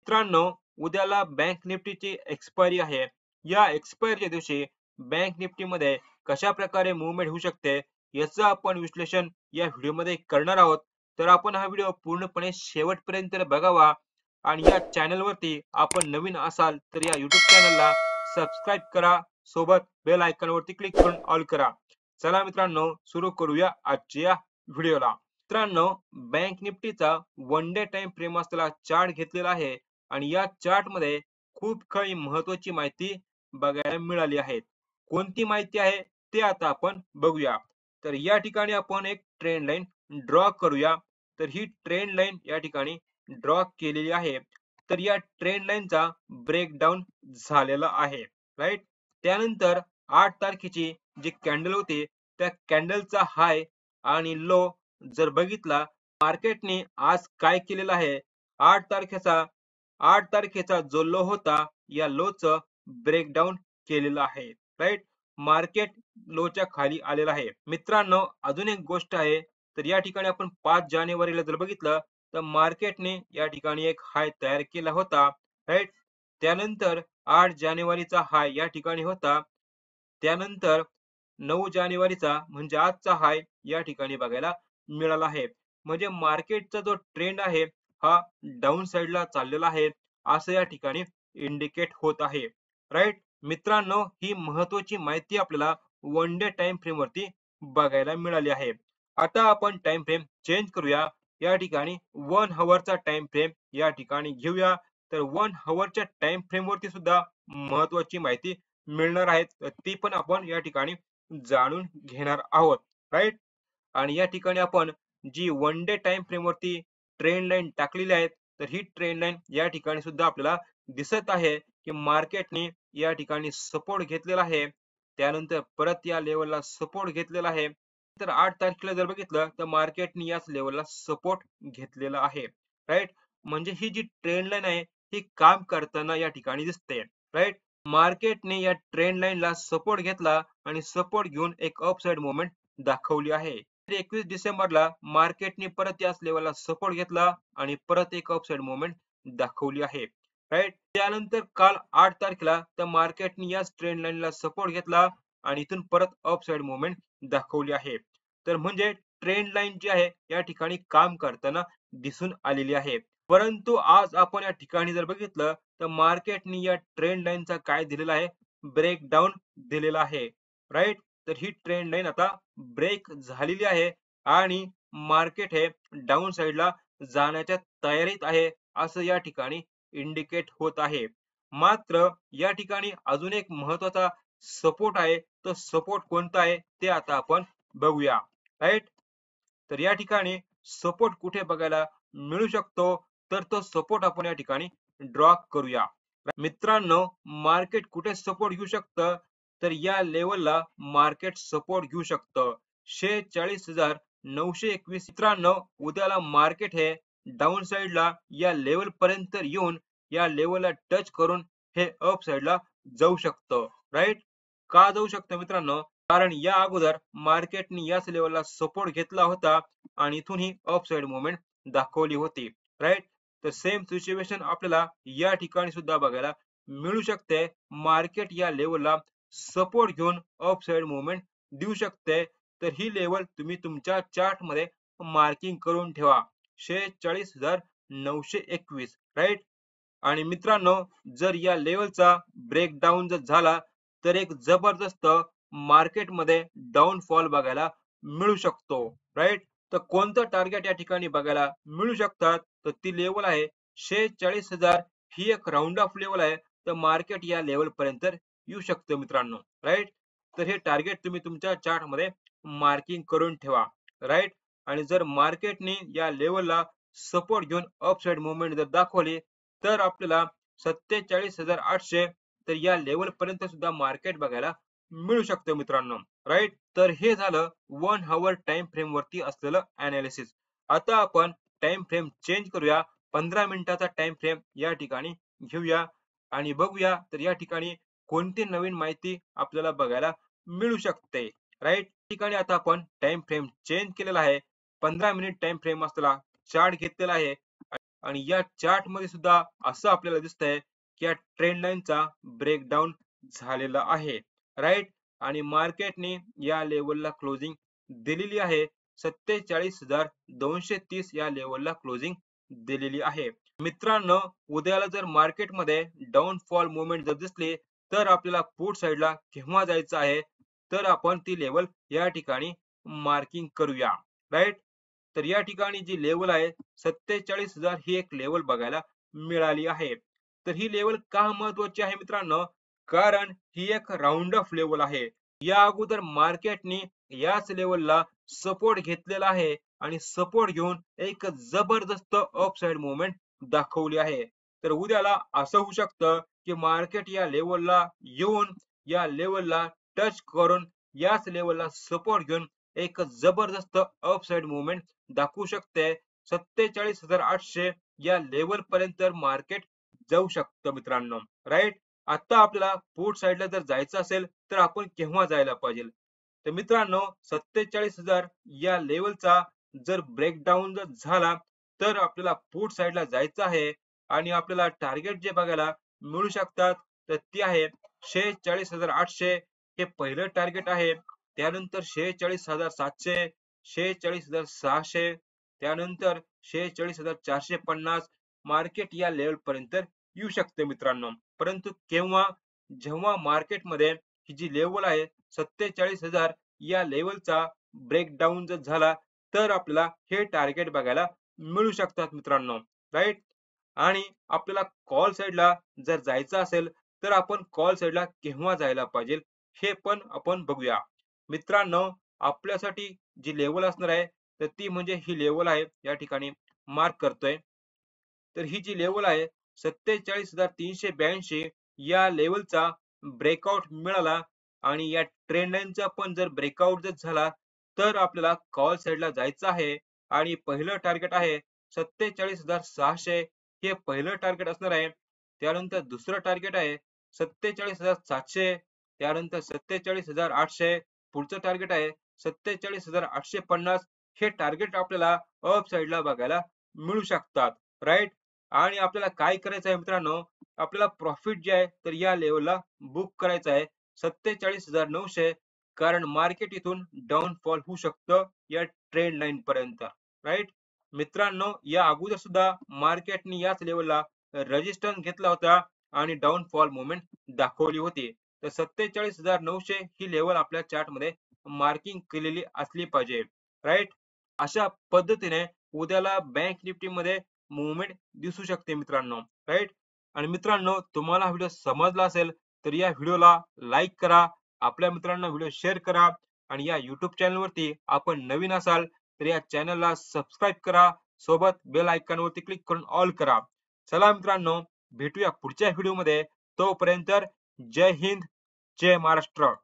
मित्रांनो, उद्याला bank निफ्टीची expiry आहे. या एक्सपायरीच्या दिवशी बँक निफ्टीमध्ये कशा प्रकारे मूव्हमेंट होऊ शकते, याचं आपण विश्लेषण या व्हिडिओमध्ये करणार आहोत. तर आपण हा व्हिडिओ पूर्णपणे शेवटपर्यंत बघावा आणि या चॅनलवरती आपण नवीन असाल तर या YouTube चॅनलला सबस्क्राईब करा. सोबत बेल आयकॉनवरती क्लिक करून ऑल करा. चला मित्रांनो, सुरू करूया आजच्या व्हिडिओला. मित्रांनो, बँक निफ्टीचा वन डे टाइम फ्रेम असलेला चार्ट घेतलेला आहे आणि या चार्ट मध्ये खूप काही महत्वाची माहिती बघायला मिळाली आहे. कोणती माहिती आहे ते आता आपण बघूया. तर या ठिकाणी आपण एक ट्रेंड लाईन ड्रॉ करूया. तर ही ट्रेंड लाईन या ठिकाणी ड्रॉ केलेली आहे. तर या ट्रेंड लाईनचा ब्रेकडाऊन झालेला आहे, राईट. त्यानंतर 8 तारखेची जी कॅन्डल होती त्या कॅन्डलचा हाय आणि लो जर बघितला, मार्केटने आज काय केलेलं आहे, 8 तारखेचा जो लो होता या लोचं ब्रेकडाऊन केलेलं आहे, राईट. मार्केट लोच्या खाली आलेलं आहे. मित्रांनो, अजून एक गोष्ट आहे. तर या ठिकाणी आपण 5 जानेवारीला जर बघितलं तर मार्केटने या ठिकाणी एक हाय तयार केला होता, राईट. त्यानंतर 8 जानेवारीचा हाय या ठिकाणी होता. त्यानंतर 9 जानेवारीचा म्हणजे आजचा हाय या ठिकाणी बघायला मिळाला आहे. म्हणजे मार्केटचा जो ट्रेंड आहे हा डाऊन साइडला चाललेला आहे असं या ठिकाणी इंडिकेट होत आहे, राईट. मित्रांनो, ही महत्वाची माहिती आपल्याला वन डे टाइम फ्रेम वरती बघायला मिळाली आहे. आता आपण टाइम फ्रेम चेंज करूया. या ठिकाणी 1 हवरचा टाइम फ्रेम या ठिकाणी घेऊया. तर 1 हवरच्या टाइम फ्रेम वरती सुद्धा महत्वाची माहिती मिळणार आहे. तर ती पण आपण या ठिकाणी जाणून घेणार आहोत, राईट. आणि या ठिकाणी आपण जी वन डे टाइम फ्रेम वरती ट्रेंड लाईन टाकलेली आहे, तर ही ट्रेंड लाईन या ठिकाणी सुद्धा आपल्याला दिसत आहे की मार्केटने या ठिकाणी सपोर्ट घेतलेला आहे. त्यानंतर परत या लेवलला सपोर्ट घेतलेला आहे. तर 8 तारखेला जर बघितलं तर मार्केटने याच लेवलला सपोर्ट घेतलेला आहे, राईट. म्हणजे ही जी ट्रेंड लाईन आहे ही काम करताना या ठिकाणी दिसते, राईट. मार्केटने या ट्रेंड लाईनला सपोर्ट घेतला आणि सपोर्ट घेऊन एक अपसाइड मुवमेंट दाखवली आहे. 21 डिसेंबरला मार्केटने परत याच लेवलला सपोर्ट घेतला आणि परत एक अपसाइड मुवमेंट दाखवली आहे, राईट. त्यानंतर काल 8 तारखेला तर मार्केटने याच ट्रेंड लाईनला सपोर्ट घेतला आणि इथून परत अपसाइड मुवमेंट दाखवली आहे. तर म्हणजे ट्रेंड लाईन जी आहे या ठिकाणी काम करताना दिसून आलेली आहे. परंतु आज आपण या ठिकाणी जर बघितलं तर मार्केटने या ट्रेंड लाईनचा काय दिलेला आहे, ब्रेकडाऊन दिलेला आहे, राईट. तर ही ट्रेंड लाईन आता ब्रेक झालेली आहे आणि मार्केट हे डाऊन साइडला जाण्याच्या तयारीत आहे असं या ठिकाणी इंडिकेट होत आहे. मात्र या ठिकाणी अजून एक महत्वाचा सपोर्ट आहे. तो सपोर्ट कोणता आहे ते आता आपण बघूया, राईट. तर या ठिकाणी सपोर्ट कुठे बघायला मिळू शकतो, तर तो सपोर्ट आपण या ठिकाणी ड्रॉ करूया. मित्रांनो, मार्केट कुठे सपोर्ट घेऊ शकतं, तर या लेवलला मार्केट सपोर्ट घेऊ शकतं 46,921. मित्रांनो, उद्याला मार्केट हे डाऊन साइडला या लेवल पर्यंत येऊन या लेवलला टच करून हे अप साइडला जाऊ शकतं, राईट. का जाऊ शकतं मित्रांनो, कारण या अगोदर मार्केटने याच लेवलला सपोर्ट घेतला होता आणि इथून ही अप साइड मुवमेंट दाखवली होती, राईट. तर सेम सिच्युएशन आपल्याला या ठिकाणी सुद्धा बघायला मिळू शकते. मार्केट या लेवलला सपोर्ट घेऊन अप साइड मुवमेंट देऊ शकते. तर ही लेवल तुम्ही तुमच्या चार्ट मध्ये मार्किंग करून ठेवा, 46,921, राईट. आणि मित्रांनो, जर या लेवलचा ब्रेकडाऊन जर झाला तर एक जबरदस्त मार्केटमध्ये डाऊनफॉल बघायला मिळू शकतो, राईट. तर कोणतं टार्गेट या ठिकाणी बघायला मिळू शकतात, तर ती लेवल आहे 46,000. ही एक राऊंड ऑफ लेवल आहे. तर मार्केट या लेवल पर्यंत येऊ शकतं मित्रांनो, राईट. तर हे टार्गेट तुम्ही तुमच्या चार्ट मध्ये मार्किंग करून ठेवा, राईट. आणि जर मार्केटने या लेवलला सपोर्ट घेऊन अपसाइड मुवमेंट जर दाखवली तर आपल्याला 47,800 तर या लेवल पर्यंत सुद्धा मार्केट बघायला मिळू शकतं मित्रांनो, राईट. तर हे झालं 1 हवर टाइम फ्रेम वरती असलेलं अनालिसिस. आता आपण टाइम फ्रेम चेंज करूया. 15 मिनिटाचा टाइम फ्रेम या ठिकाणी घेऊया आणि बघूया तर या ठिकाणी कोणती नवीन माहिती आपल्याला बघायला मिळू शकते, राईट. ठिकाणी आता आपण टाइम फ्रेम चेंज केलेला आहे. 15 मिनिट टाइम फ्रेम असलेला चार्ट घेतलेला आहे. आणि या चार्ट मध्ये सुद्धा असं आपल्याला दिसतंय की या ट्रेंड लाईनचा ब्रेकडाऊन झालेला आहे. राईट. आणि मार्केटने या लेवलला क्लोजिंग दिलेली आहे. 47,230 या लेवलला क्लोजिंग दिलेली आहे. मित्रांनो, उद्याला जर मार्केटमध्ये डाऊनफॉल मुवमेंट जर दिसली तर आपल्याला पुट साईडला केव्हा जायचं आहे, तर आपण ती लेवल या ठिकाणी मार्किंग करूया. राईट. तर या ठिकाणी जी लेवल आहे 47,000 ही एक लेवल बघायला मिळाली आहे. तर ही लेवल का महत्वाची आहे मित्रांनो? कारण ही एक राउंड ऑफ लेवल आहे. या अगोदर मार्केटने याच लेवलला सपोर्ट घेतलेला आहे आणि सपोर्ट घेऊन एक जबरदस्त अपसाइड मुवमेंट दाखवली आहे. तर उद्याला असं होऊ शकतं की मार्केट या लेवलला येऊन या लेवलला टच करून याच लेवलला सपोर्ट घेऊन एक जबरदस्त अपसाइड मुवमेंट दाखवू शकते. 47,800 या लेवल पर्यंत मार्केट जाऊ शकतं मित्रांनो. राईट. आता आपल्याला पुट साईडला जर जायचं असेल तर आपण केव्हा जायला पाहिजे? तर मित्रांनो, 47,000 या लेवलचा जर ब्रेकडाऊन जर झाला तर आपल्याला पुट साईडला जायचं आहे आणि आपल्याला टार्गेट जे बघायला मिळू शकतात तर ती आहे 46,800 हे पहिलं टार्गेट आहे. त्यानंतर 46,700, 46,600, त्यानंतर 46,450 मार्केट या लेवल पर्यंत येऊ शकते मित्रांनो. परंतु केव्हा? जेव्हा मार्केटमध्ये ही जी लेवल आहे 47,000 या लेवलचा ब्रेकडाऊन जर झाला तर आपल्याला हे टार्गेट बघायला मिळू शकतात मित्रांनो. राईट. आणि आपल्याला कॉल साईडला जर जायचं असेल तर आपण कॉल साईडला केव्हा जायला पाहिजे हे पण आपण बघूया. मित्रांनो, आपल्यासाठी जी लेवल असणार आहे तर ती म्हणजे ही लेवल आहे या ठिकाणी मार्क करतोय. तर ही जी लेवल आहे 47,382 या लेवलचा ब्रेकआउट मिळाला आणि या ट्रेंड लाईनचा पण जर ब्रेकआउट जर झाला तर आपल्याला कॉल साईडला जायचं आहे आणि पहिलं टार्गेट आहे 47,600 हे पहिलं टार्गेट असणार आहे. त्यानंतर दुसरं टार्गेट आहे 47,700, त्यानंतर 47,800, पुढचं टार्गेट आहे 47,850. हे टार्गेट आपल्याला अप साईडला बघायला मिळू शकतात. राईट. आणि आपल्याला काय करायचं आहे मित्रांनो, आपल्याला प्रॉफिट जे आहे तर या लेवलला बुक करायचं आहे 47,900, कारण मार्केट इथून डाऊनफॉल होऊ शकतं या ट्रेंड लाईन पर्यंत. राईट. मित्रांनो, या अगोदर सुद्धा मार्केटने याच लेवलला रेजिस्टन्स घेतला होता आणि डाऊनफॉल मुवमेंट दाखवली होती. तर 47,900 ही लेवल आपल्या चार्ट मध्ये मार्किंग केलेली असली पाहिजे. राईट. अशा पद्धतीने उद्याला बँक निफ्टी मध्ये मुवमेंट दिसू शकते मित्रांनो. राईट. आणि मित्रांनो, तुम्हाला हा व्हिडिओ समजला असेल तर या व्हिडिओला लाईक करा, आपल्या मित्रांना व्हिडिओ शेअर करा आणि या युट्यूब चॅनल वरती आपण नवीन असाल तर या चॅनलला सबस्क्राईब करा, सोबत बेल आयकॉन वरती क्लिक करून ऑल करा. चला मित्रांनो, भेटूया पुढच्या व्हिडिओ मध्ये. तोपर्यंत जय हिंद, जय महाराष्ट्र.